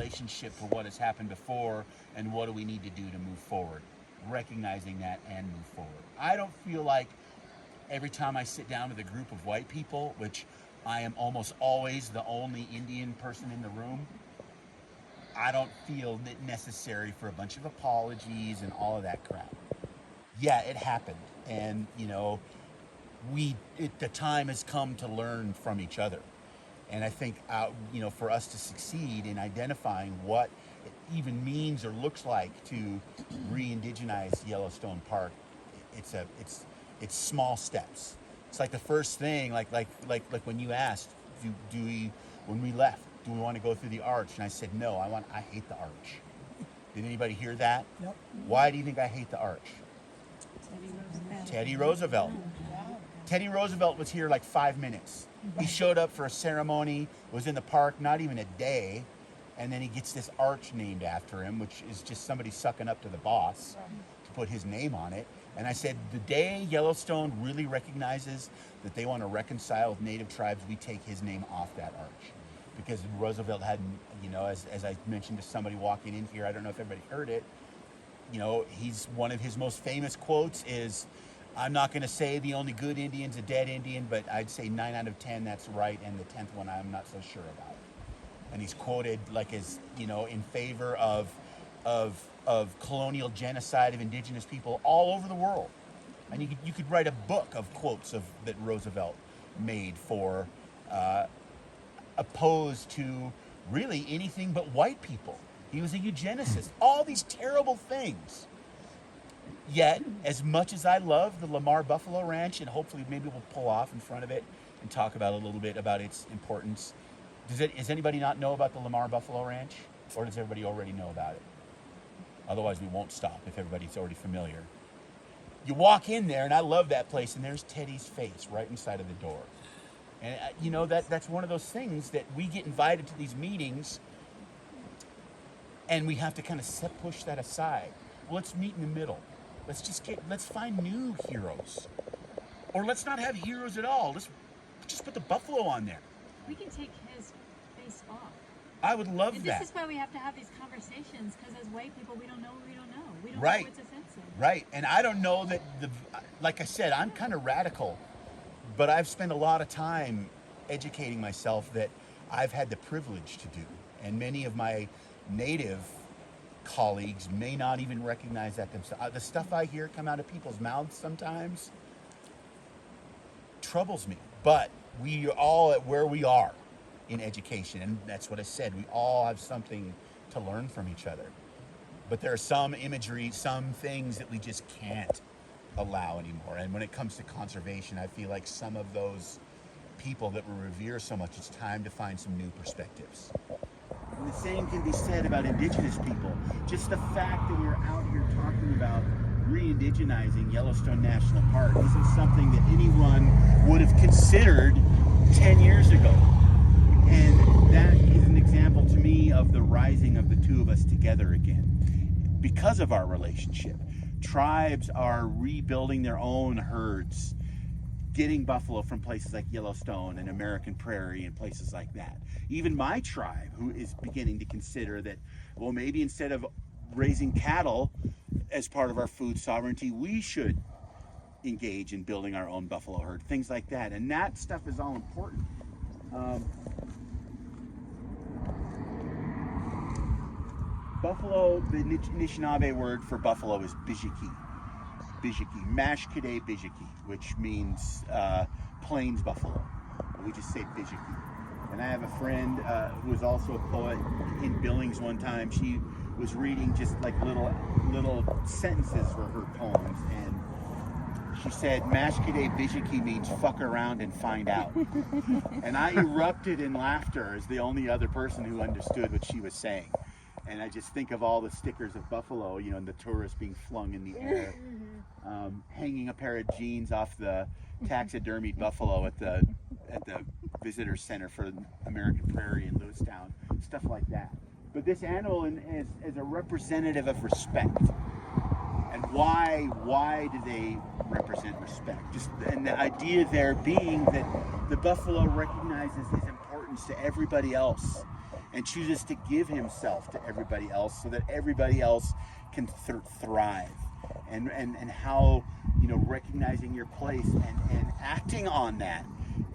relationship for what has happened before and what do we need to do to move forward, recognizing that and move forward. I don't feel like every time I sit down with a group of white people, which I am almost always the only Indian person in the room, I don't feel it necessary for a bunch of apologies and all of that crap. Yeah, it happened, and the time has come to learn from each other. And I think, for us to succeed in identifying what it even means or looks like to re-indigenize Yellowstone Park, it's small steps. It's like the first thing, like when you asked, when we left, do we want to go through the arch? And I said no. I hate the arch. Did anybody hear that? Yep. Why do you think I hate the arch? Teddy Roosevelt. Teddy Roosevelt was here like 5 minutes. He showed up for a ceremony, was in the park not even a day, and then he gets this arch named after him, which is just somebody sucking up to the boss to put his name on it. And I said, the day Yellowstone really recognizes that they want to reconcile with native tribes, we take his name off that arch. Because Roosevelt hadn't, as I mentioned to somebody walking in here, I don't know if everybody heard it, he's one of his most famous quotes is, I'm not going to say the only good Indian's a dead Indian, but I'd say 9 out of 10 that's right, and the 10th one I'm not so sure about. And he's quoted like as in favor of colonial genocide of indigenous people all over the world. And you could write a book of quotes that Roosevelt made for opposed to really anything but white people. He was a eugenicist. All these terrible things. Yet, as much as I love the Lamar Buffalo Ranch, and hopefully maybe we'll pull off in front of it and talk about a little bit about its importance. Does anybody not know about the Lamar Buffalo Ranch? Or does everybody already know about it? Otherwise, we won't stop if everybody's already familiar. You walk in there, and I love that place, and there's Teddy's face right inside of the door. And, that's one of those things that we get invited to these meetings, and we have to kind of push that aside. Well, let's meet in the middle. Let's find new heroes. Or let's not have heroes at all. Let's just put the buffalo on there. We can take his face off. I would love that. This is why we have to have these conversations, because as white people, we don't know what we don't know. We don't Right. know what's offensive. Right. And I don't know that like I said, I'm kind of radical, but I've spent a lot of time educating myself that I've had the privilege to do. And many of my native colleagues may not even recognize that themselves. The stuff I hear come out of people's mouths sometimes troubles me. But we are all at where we are in education, and that's what I said. We all have something to learn from each other. But there are some imagery, some things that we just can't allow anymore. And when it comes to conservation, I feel like some of those people that we revere so much, it's time to find some new perspectives. And the same can be said about indigenous people. Just the fact that we're out here talking about re-indigenizing Yellowstone National Park isn't something that anyone would have considered 10 years ago. And that is an example to me of the rising of the two of us together again. Because of our relationship, tribes are rebuilding their own herds, getting buffalo from places like Yellowstone and American Prairie and places like that. Even my tribe, who is beginning to consider that, well, maybe instead of raising cattle as part of our food sovereignty, we should engage in building our own buffalo herd, things like that. And that stuff is all important. Buffalo, the Anishinaabe word for buffalo is bijiki. Bijiki, Mashkade bijiki, which means plains buffalo. We just say bijiki. And I have a friend who was also a poet in Billings one time. She was reading just like little sentences for her poems, and she said, Mashkade bijiki means fuck around and find out. And I erupted in laughter as the only other person who understood what she was saying. And I just think of all the stickers of buffalo, and the tourists being flung in the air, hanging a pair of jeans off the taxidermied buffalo at the visitor center for American Prairie in Lewistown, stuff like that. But this animal is a representative of respect. And why do they represent respect? And the idea there being that the buffalo recognizes his importance to everybody else. and chooses to give himself to everybody else so that everybody else can thrive. And how, recognizing your place and acting on that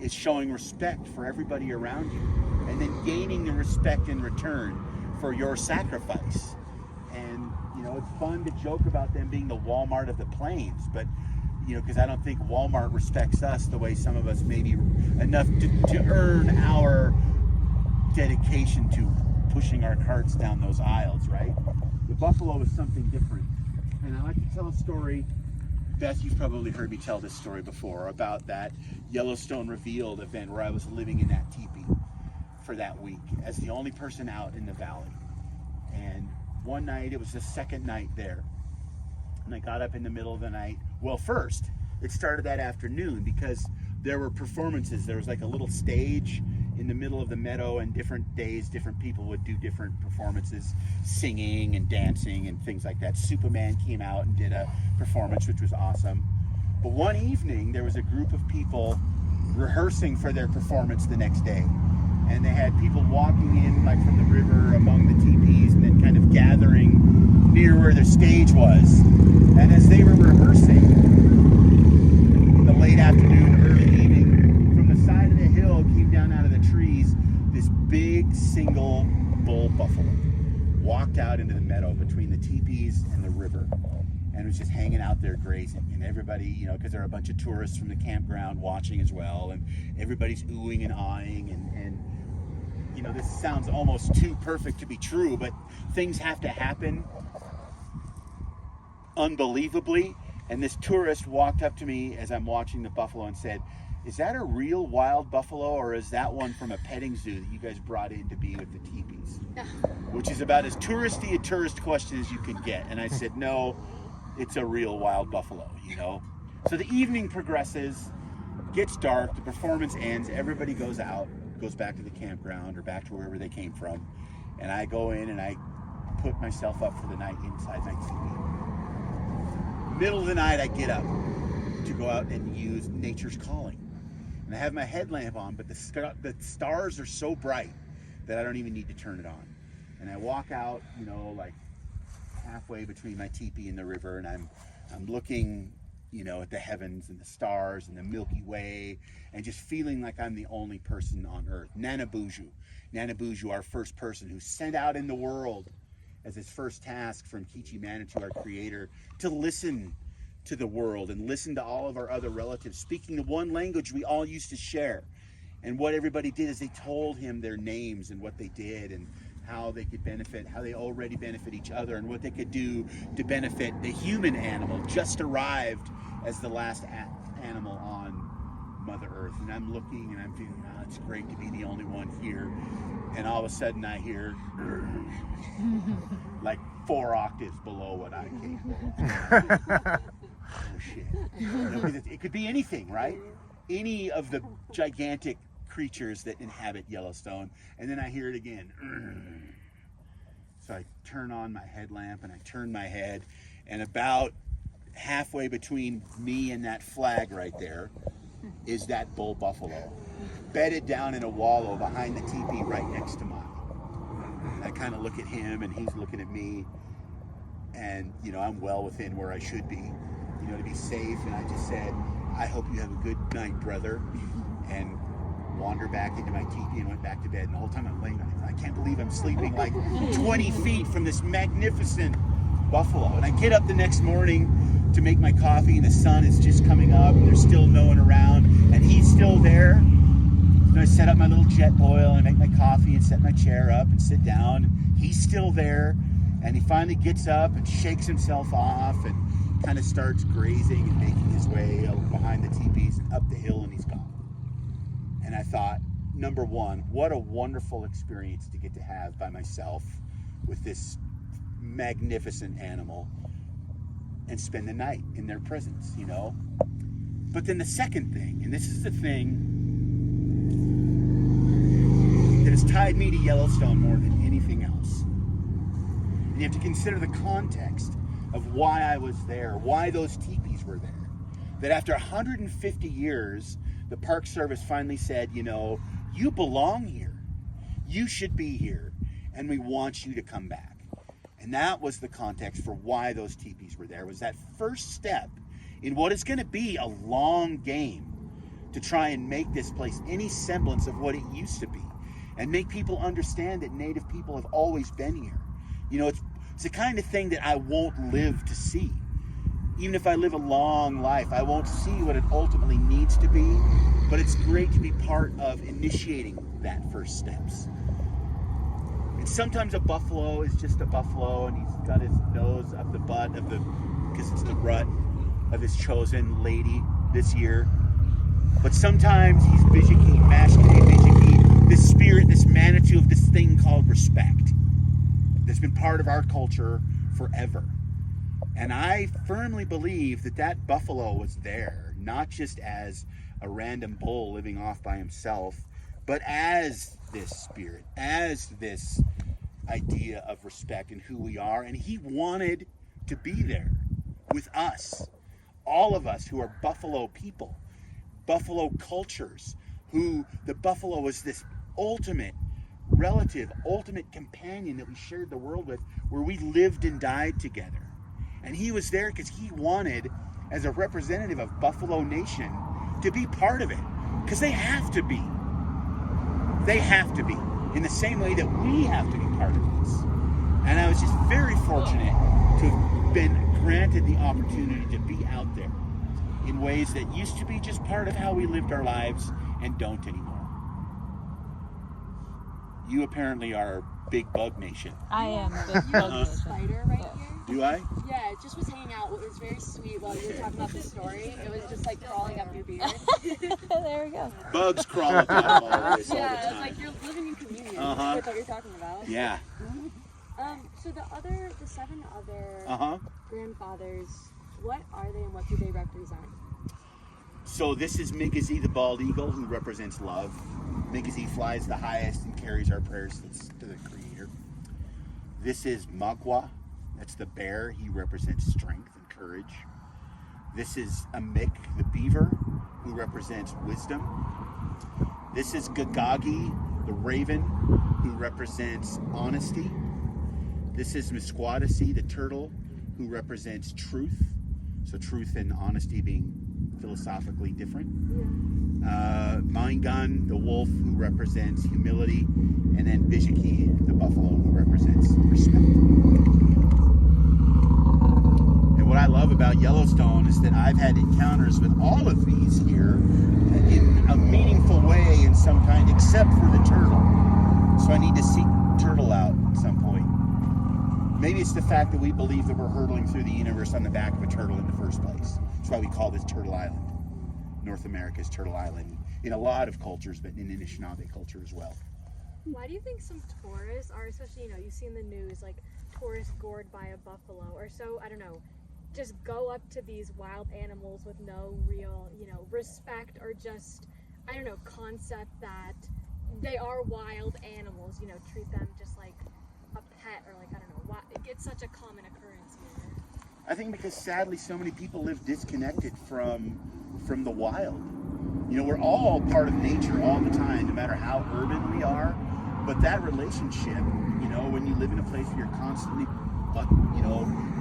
is showing respect for everybody around you, and then gaining the respect in return for your sacrifice. And it's fun to joke about them being the Walmart of the plains, but because I don't think Walmart respects us the way some of us maybe enough to earn our dedication to pushing our carts down those aisles, right? The buffalo is something different. And I like to tell a story. Beth, you've probably heard me tell this story before about that Yellowstone Revealed event where I was living in that teepee for that week as the only person out in the valley. And one night, it was the second night there, and I got up in the middle of the night. Well, first, it started that afternoon because there were performances. There was like a little stage in the middle of the meadow, and different days, different people would do different performances, singing and dancing and things like that. Superman came out and did a performance, which was awesome. But one evening, there was a group of people rehearsing for their performance the next day. And they had people walking in like from the river among the teepees and then kind of gathering near where the stage was. And as they were rehearsing in the late afternoon, early evening, from the side of the hill came down out of the trees this big single bull buffalo. Walked out into the meadow between the teepees and the river and was just hanging out there grazing. And everybody, because there are a bunch of tourists from the campground watching as well, and everybody's oohing and aahing and this sounds almost too perfect to be true, but things have to happen unbelievably. And this tourist walked up to me as I'm watching the buffalo and said, "Is that a real wild buffalo, or is that one from a petting zoo that you guys brought in to be with the teepees?" Which is about as touristy a tourist question as you can get. And I said, "No, it's a real wild buffalo, So the evening progresses, gets dark, the performance ends, everybody goes out, goes back to the campground or back to wherever they came from. And I go in and I put myself up for the night inside my teepee. Middle of the night, I get up to go out and use nature's calling. And I have my headlamp on, but the stars are so bright that I don't even need to turn it on. And I walk out, like halfway between my teepee and the river, and I'm looking, at the heavens and the stars and the Milky Way, and just feeling like I'm the only person on Earth. Nana Buju, our first person who sent out in the world as his first task from Kichi Manitou, our creator, to listen to the world and listen to all of our other relatives, speaking the one language we all used to share. And what everybody did is they told him their names and what they did and how they could benefit, how they already benefit each other, and what they could do to benefit the human animal just arrived as the last animal on Mother Earth. And I'm looking and I'm feeling, it's great to be the only one here. And all of a sudden I hear like 4 octaves below what I came. Oh shit. It could be anything, right? Any of the gigantic creatures that inhabit Yellowstone. And then I hear it again. So I turn on my headlamp and I turn my head, and about halfway between me and that flag right there is that bull buffalo, bedded down in a wallow behind the teepee right next to mine. I kind of look at him and he's looking at me, and I'm well within where I should be, to be safe. And I just said, "I hope you have a good night, brother," and wander back into my teepee and went back to bed. And the whole time I'm laying on it, I can't believe I'm sleeping like 20 feet from this magnificent buffalo. And I get up the next morning to make my coffee, and the sun is just coming up and there's still no one around, and he's still there. And I set up my little jet boil and make my coffee and set my chair up and sit down. And he's still there, and he finally gets up and shakes himself off and kind of starts grazing and making his way behind the teepees and up the hill, and he's gone. And I thought, number one, what a wonderful experience to get to have by myself with this magnificent animal and spend the night in their presence, But then the second thing, and this is the thing that has tied me to Yellowstone more than anything else. And you have to consider the context of why I was there, why those teepees were there. That after 150 years, the Park Service finally said, you belong here. You should be here, and we want you to come back. And that was the context for why those teepees were there, was that first step in what is going to be a long game to try and make this place any semblance of what it used to be, and make people understand that Native people have always been here. You know, it's the kind of thing that I won't live to see. Even if I live a long life, I won't see what it ultimately needs to be, but it's great to be part of initiating that first steps. And sometimes a buffalo is just a buffalo, and he's got his nose up the butt of because it's the rut of his chosen lady this year. But sometimes he's Bijiki, Mashkine Bijiki, this spirit, this manitou of this thing called respect that's been part of our culture forever. And I firmly believe that that buffalo was there, not just as a random bull living off by himself, but as this spirit, as this idea of respect and who we are. And he wanted to be there with us, all of us who are buffalo people, buffalo cultures, who the buffalo was this ultimate relative, ultimate companion that we shared the world with, where we lived and died together. And he was there because he wanted, as a representative of Buffalo Nation, to be part of it. Because they have to be. They have to be. In the same way that we have to be part of this. And I was just very fortunate to have been granted the opportunity to be out there in ways that used to be just part of how we lived our lives and don't anymore. You apparently are Big Bug Nation. I am You Big have Bug a Nation. spider right here. Do I? Yeah, it just was hanging out. It was very sweet while you were talking about the story. It was just like crawling up your beard. There we go. Bugs crawl up out of all this all the Yeah, it's time. like you're living in communion Uh-huh. with what you're talking about. Yeah. So the 7 other Uh-huh. grandfathers, what are they and what do they represent? So this is Migizi, the bald eagle, who represents love. Migizi flies the highest and carries our prayers to the Creator. This is Magwa, that's the bear. He represents strength and courage. This is Amik, the beaver, who represents wisdom. This is Gagagi, the raven, who represents honesty. This is Misquadisi, the turtle, who represents truth. So truth and honesty being philosophically different. Maingan, the wolf, who represents humility, and then Bijiki, the buffalo, who represents respect. And what I love about Yellowstone is that I've had encounters with all of these here in a meaningful way in some kind, except for the turtle. So I need to seek turtle out at some point. Maybe it's the fact that we believe that we're hurtling through the universe on the back of a turtle in the first place. That's why we call this Turtle Island. North America's Turtle Island in a lot of cultures, but in Anishinaabe culture as well. Why do you think some tourists are, especially, you see in the news, like tourists gored by a buffalo or so, I don't know, just go up to these wild animals with no real, respect or just, I don't know, concept that they are wild animals, treat them just like a pet or like, I don't know, why it's such a common occurrence here. I think because sadly so many people live disconnected from the wild. We're all part of nature all the time, no matter how urban we are. But that relationship, when you live in a place where you're constantly,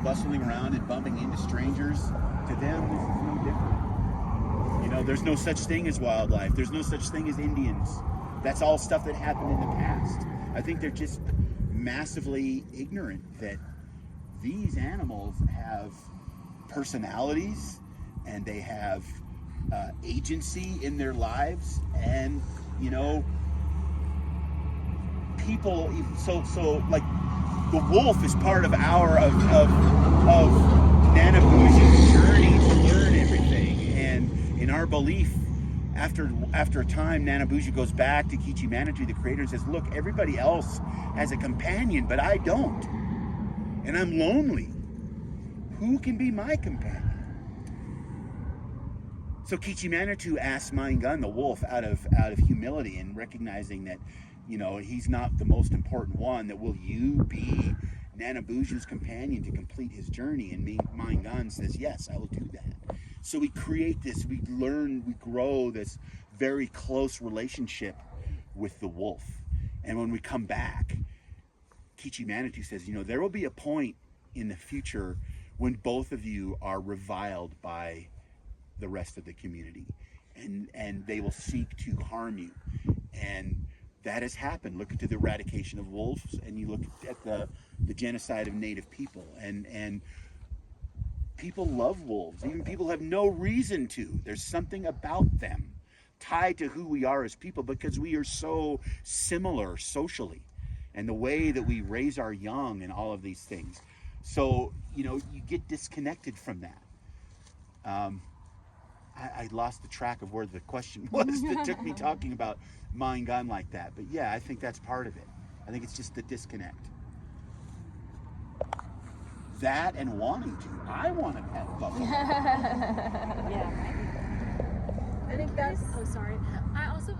bustling around and bumping into strangers, to them this is no different. There's no such thing as wildlife. There's no such thing as Indians. That's all stuff that happened in the past. I think they're just massively ignorant that these animals have personalities and they have agency in their lives, and people. So like the wolf is part of our of Nanabuji's journey to learn everything, and in our belief, after a time, Nanabuji goes back to Kichi Manitou, the creator, and says, "Look, everybody else has a companion, but I don't, and I'm lonely. Who can be my companion?" So Kichi Manitou asks Maingan, the wolf, out of humility and recognizing that, he's not the most important one, that will you be Nanabuju's companion to complete his journey? And Maingan says, yes, I will do that. So we create this, we learn, we grow this very close relationship with the wolf. And when we come back, Teaching Manitou says, you know, there will be a point in the future when both of you are reviled by the rest of the community, and they will seek to harm you. And that has happened. Look at the eradication of wolves, and you look at the genocide of native people, and people love wolves. Even people have no reason to. There's something about them tied to who we are as people, because we are so similar socially, and the way that we raise our young and all of these things. So, you know, you get disconnected from that. I lost the track of where the question was that took me talking about mowing gun like that. But yeah, I think that's part of it. I think it's just the disconnect. That and wanting to. I want to pet buffalo. Yeah. I think that's. Oh, sorry. I also